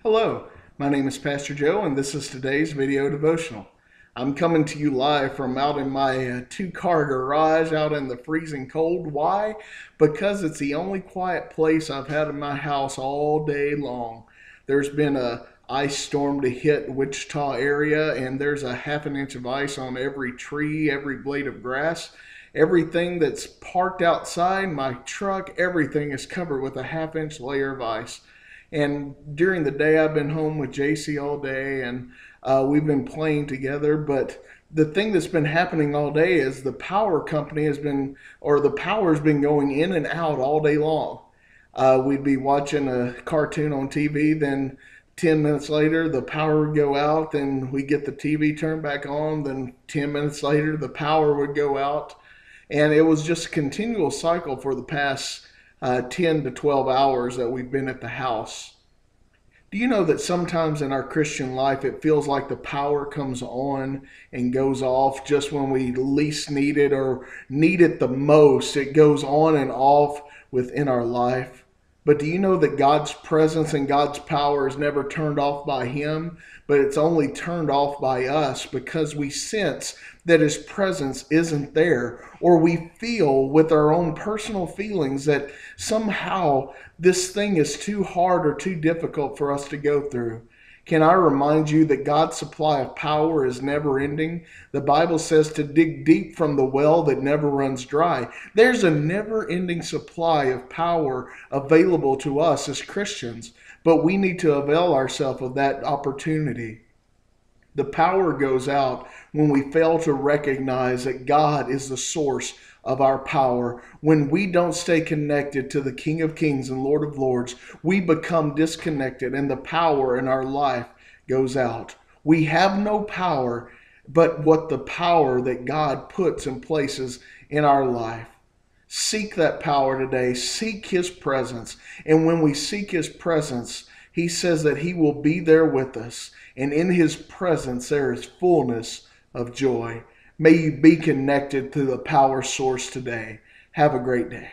Hello, my name is Pastor Joe and this is today's video devotional. I'm coming to you live from out in my two-car garage out in the freezing cold. Why? Because it's the only quiet place I've had in my house all day long. There's been a ice storm to hit Wichita area and there's a half an inch of ice on every tree, every blade of grass. Everything that's parked outside, my truck, everything is covered with a half-inch layer of ice. And during the day, I've been home with JC all day, and we've been playing together. But the thing that's been happening all day is the power company has been, or the power's been going in and out all day long. We'd be watching a cartoon on TV, then 10 minutes later, the power would go out, then we get the TV turned back on, then 10 minutes later, the power would go out. And it was just a continual cycle for the past 10 to 12 hours that we've been at the house. Do you know that sometimes in our Christian life it feels like the power comes on and goes off just when we least need it or need it the most? It goes on and off within our life. But do you know that God's presence and God's power is never turned off by Him, but it's only turned off by us because we sense that His presence isn't there, or we feel with our own personal feelings that somehow this thing is too hard or too difficult for us to go through. Can I remind you that God's supply of power is never ending? The Bible says to dig deep from the well that never runs dry. There's a never ending supply of power available to us as Christians, but we need to avail ourselves of that opportunity. The power goes out when we fail to recognize that God is the source of our power. When we don't stay connected to the King of Kings and Lord of Lords, we become disconnected and the power in our life goes out. We have no power but what the power that God puts and places in our life. Seek that power today. Seek His presence. And when we seek His presence, He says that He will be there with us. And in His presence there is fullness of joy. May you be connected to the power source today. Have a great day.